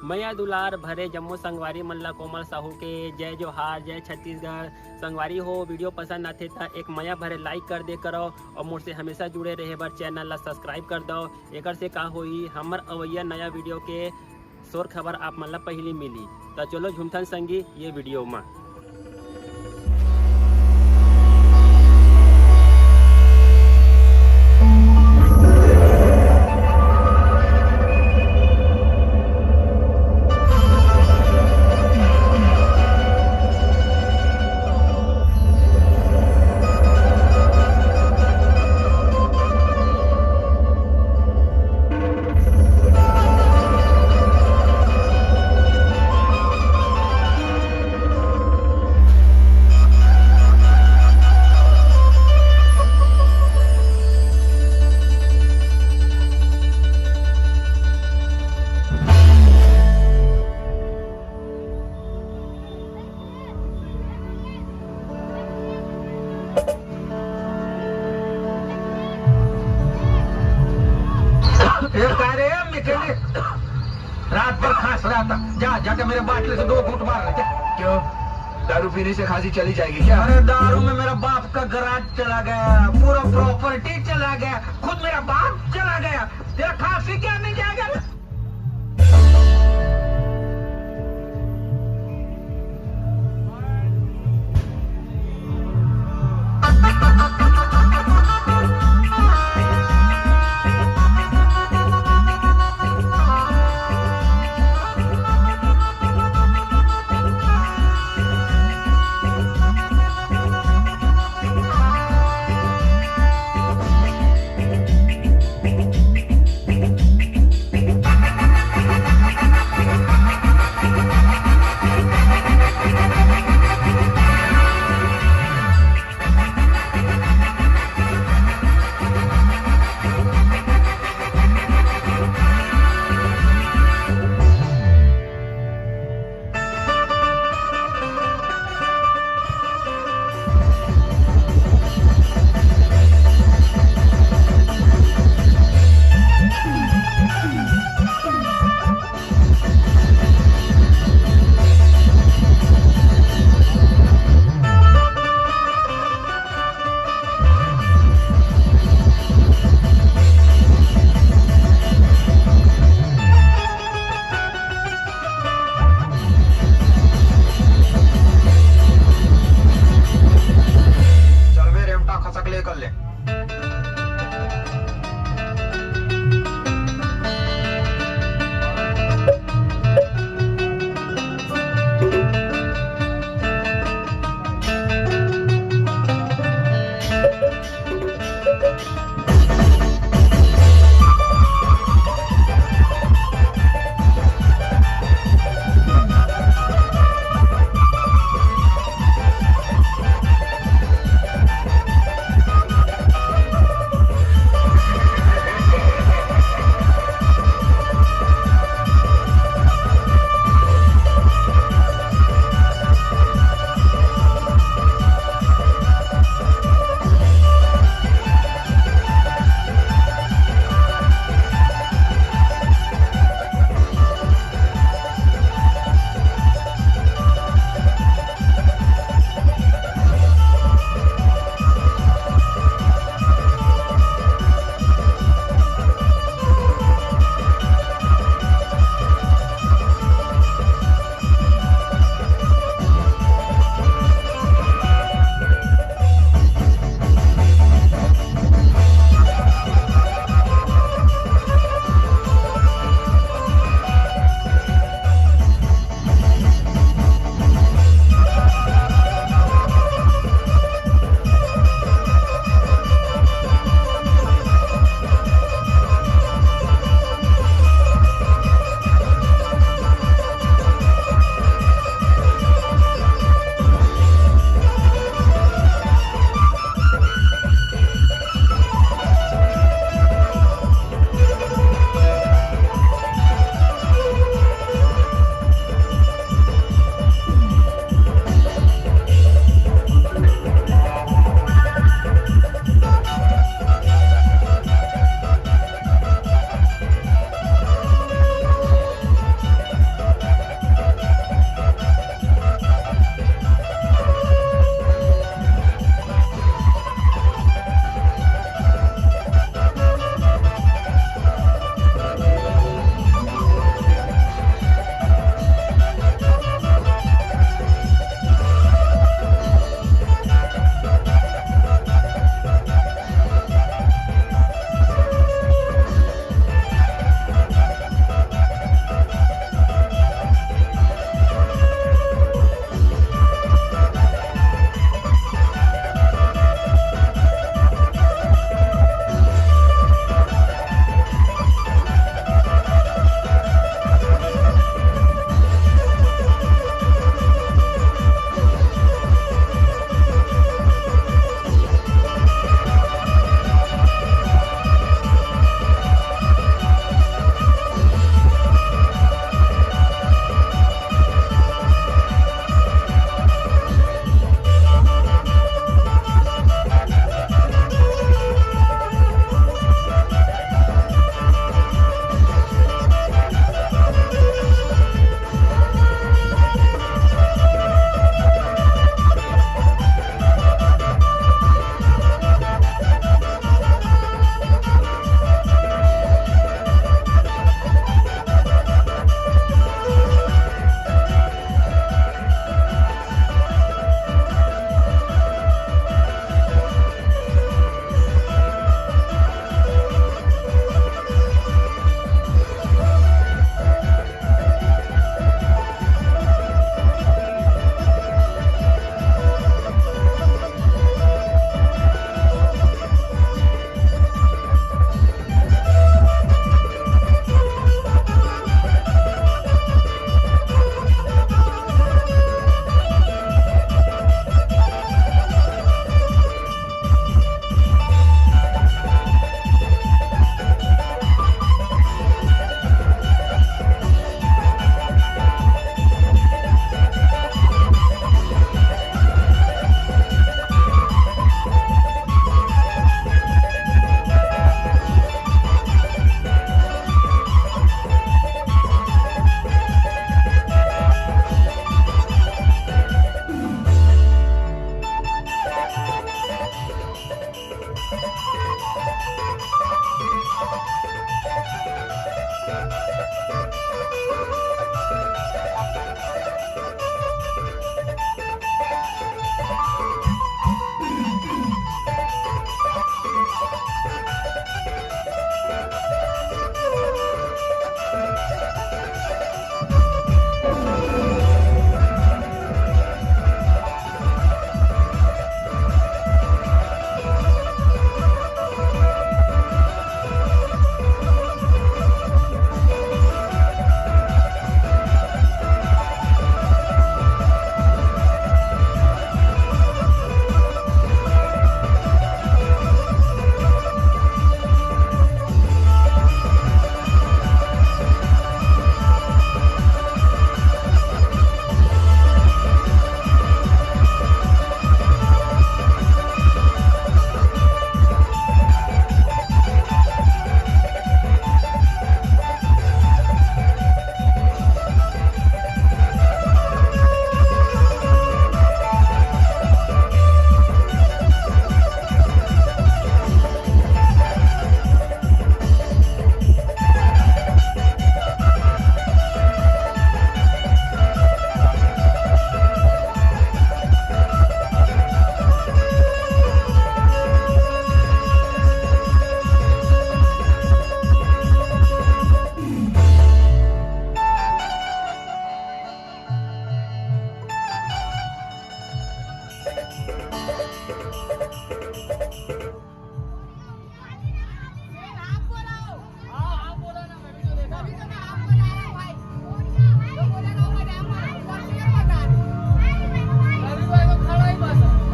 मैया दुलार भरे जम्मू संगवारी मल्ला कोमल साहू के जय जोहार, जय छत्तीसगढ़। संगवारी हो वीडियो पसंद आते तो एक मैया भरे लाइक कर दे करो और मुझसे हमेशा जुड़े रहे बर चैनल ला सब्सक्राइब कर दो। एक से का होई हमर अवैया नया वीडियो के शोर खबर आप मन ला पहली मिली। तो चलो झुमथन संगी ये वीडियो में। रात भर खांस रहा था, जा जाके मेरे बाटले से 2 घूंट मार ले। क्यों? दारू पीने से खांसी चली जाएगी क्या? अरे दारू में मेरा बाप का गराज चला गया, पूरा प्रॉपर्टी चला गया, खुद मेरा बाप चला गया, तेरा खांसी क्या नहीं जाएगा?